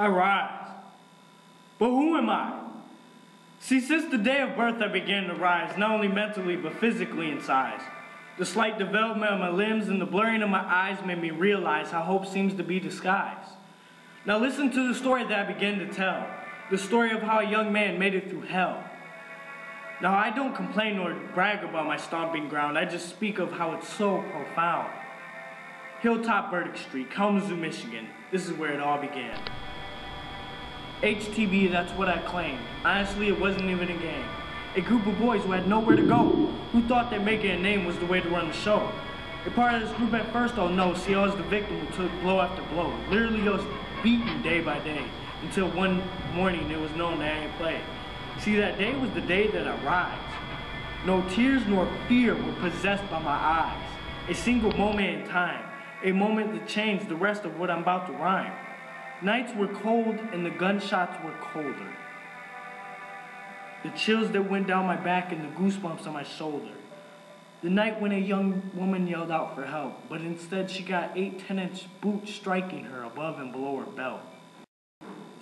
I rise. But who am I? See, since the day of birth I began to rise, not only mentally but physically in size. The slight development of my limbs and the blurring of my eyes made me realize how hope seems to be disguised. Now listen to the story that I began to tell, the story of how a young man made it through hell. Now I don't complain or brag about my stomping ground, I just speak of how it's so profound. Hilltop Burdick Street, Kalamazoo, Michigan, this is where it all began. HTB, that's what I claimed. Honestly, it wasn't even a game. A group of boys who had nowhere to go, who thought that making a name was the way to run the show. A part of this group at first, oh no, see, I was the victim who took blow after blow. Literally, I was beaten day by day, until one morning it was known that I didn't play. See, that day was the day that I rise. No tears nor fear were possessed by my eyes. A single moment in time, a moment that changed the rest of what I'm about to rhyme. Nights were cold and the gunshots were colder. The chills that went down my back and the goosebumps on my shoulder. The night when a young woman yelled out for help, but instead she got 8 10-inch boots striking her above and below her belt.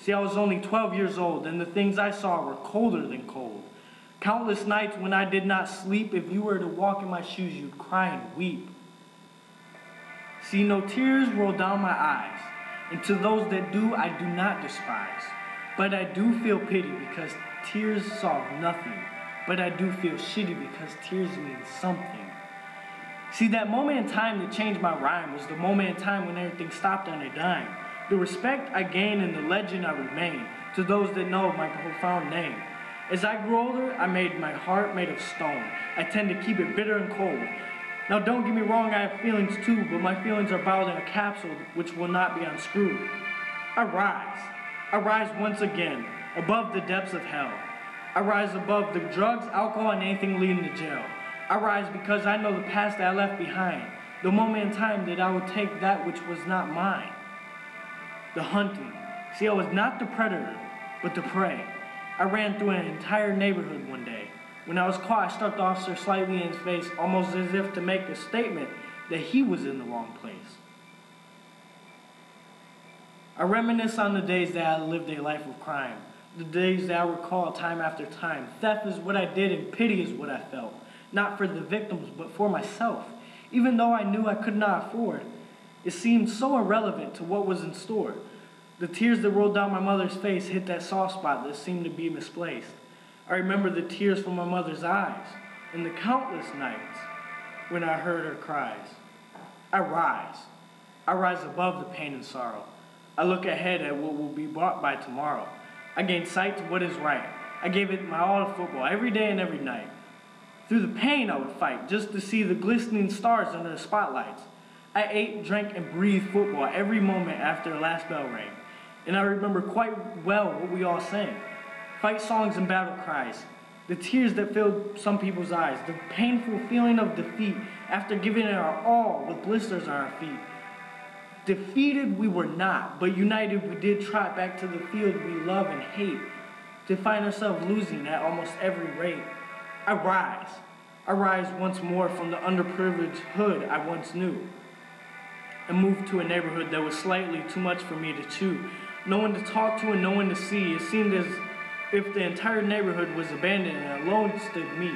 See, I was only 12 years old and the things I saw were colder than cold. Countless nights when I did not sleep, if you were to walk in my shoes, you'd cry and weep. See, no tears roll down my eyes, and to those that do, I do not despise. But I do feel pity because tears solve nothing. But I do feel shitty because tears mean something. See, that moment in time that changed my rhyme was the moment in time when everything stopped on a dime. The respect I gained and the legend I remain to those that know my profound name. As I grew older, I made my heart made of stone. I tend to keep it bitter and cold. Now don't get me wrong, I have feelings too, but my feelings are bottled in a capsule which will not be unscrewed. I rise. I rise once again, above the depths of hell. I rise above the drugs, alcohol, and anything leading to jail. I rise because I know the past that I left behind, the moment in time that I would take that which was not mine. The hunting. See, I was not the predator, but the prey. I ran through an entire neighborhood one day. When I was caught, I struck the officer slightly in his face, almost as if to make a statement that he was in the wrong place. I reminisce on the days that I lived a life of crime, the days that I recall time after time. Theft is what I did and pity is what I felt, not for the victims, but for myself. Even though I knew I could not afford, it seemed so irrelevant to what was in store. The tears that rolled down my mother's face hit that soft spot that seemed to be misplaced. I remember the tears from my mother's eyes and the countless nights when I heard her cries. I rise. I rise above the pain and sorrow. I look ahead at what will be brought by tomorrow. I gain sight to what is right. I gave it my all to football every day and every night. Through the pain I would fight just to see the glistening stars under the spotlights. I ate, drank, and breathed football every moment after the last bell rang. And I remember quite well what we all sang. Fight songs and battle cries, the tears that filled some people's eyes, the painful feeling of defeat after giving it our all with blisters on our feet. Defeated we were not, but united we did trot back to the field we love and hate, to find ourselves losing at almost every rate. I rise. I rise once more from the underprivileged hood I once knew, and moved to a neighborhood that was slightly too much for me to chew. No one to talk to and no one to see. It seemed as if the entire neighborhood was abandoned and alone stood me.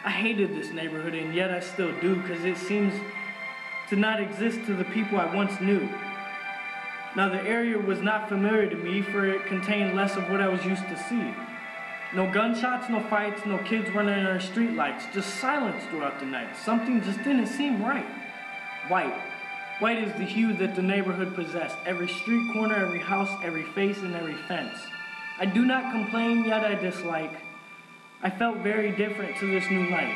I hated this neighborhood and yet I still do, because it seems to not exist to the people I once knew. Now the area was not familiar to me, for it contained less of what I was used to see. No gunshots, no fights, no kids running under streetlights, just silence throughout the night. Something just didn't seem right. White. White is the hue that the neighborhood possessed. Every street corner, every house, every face, and every fence. I do not complain, yet I dislike. I felt very different to this new light.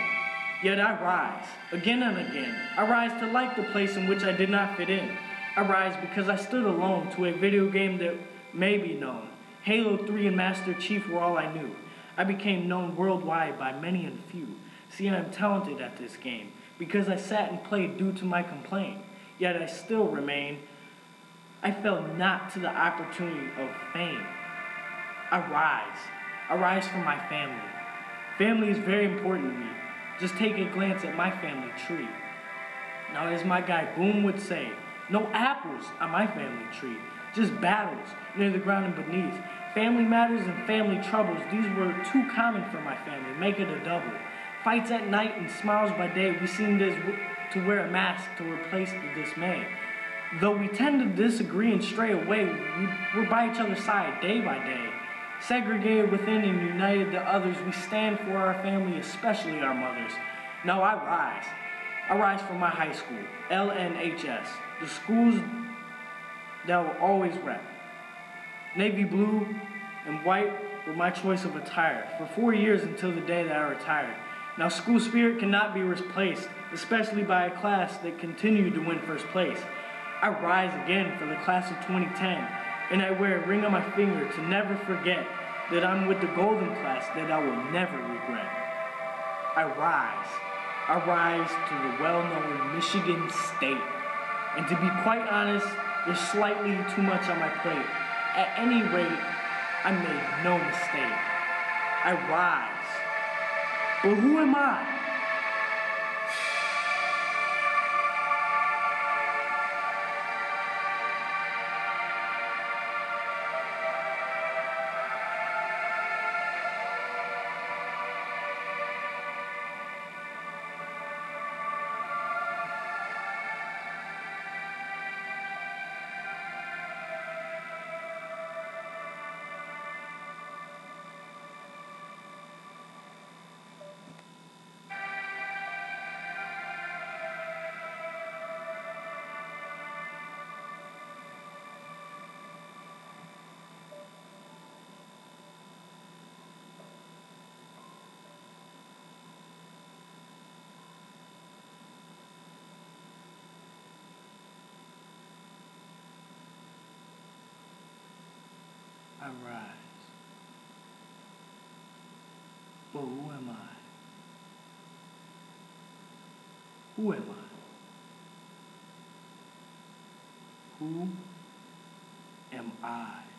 Yet I rise, again and again. I rise to like the place in which I did not fit in. I rise because I stood alone to a video game that may be known. Halo 3 and Master Chief were all I knew. I became known worldwide by many and few. See, I am talented at this game because I sat and played due to my complaint. Yet I still remain. I fell not to the opportunity of fame. I rise. I rise for my family. Family is very important to me. Just take a glance at my family tree. Now, as my guy Boom would say, no apples on my family tree. just battles near the ground and beneath. Family matters and family troubles, these were too common for my family, make it a double. Fights at night and smiles by day, we seemed to wear a mask to replace the dismay. Though we tend to disagree and stray away, we're by each other's side day by day. Segregated within and united to others, we stand for our family, especially our mothers. Now I rise. I rise for my high school, LNHS, the schools that will always rep. Navy blue and white were my choice of attire for 4 years until the day that I retired. Now school spirit cannot be replaced, especially by a class that continued to win first place. I rise again for the class of 2010, and I wear a ring on my finger to never forget that I'm with the golden class that I will never regret. I rise. I rise to the well-known Michigan State. And to be quite honest, there's slightly too much on my plate. At any rate, I made no mistake. I rise. But who am I? I rise. But who am I? Who am I? Who am I?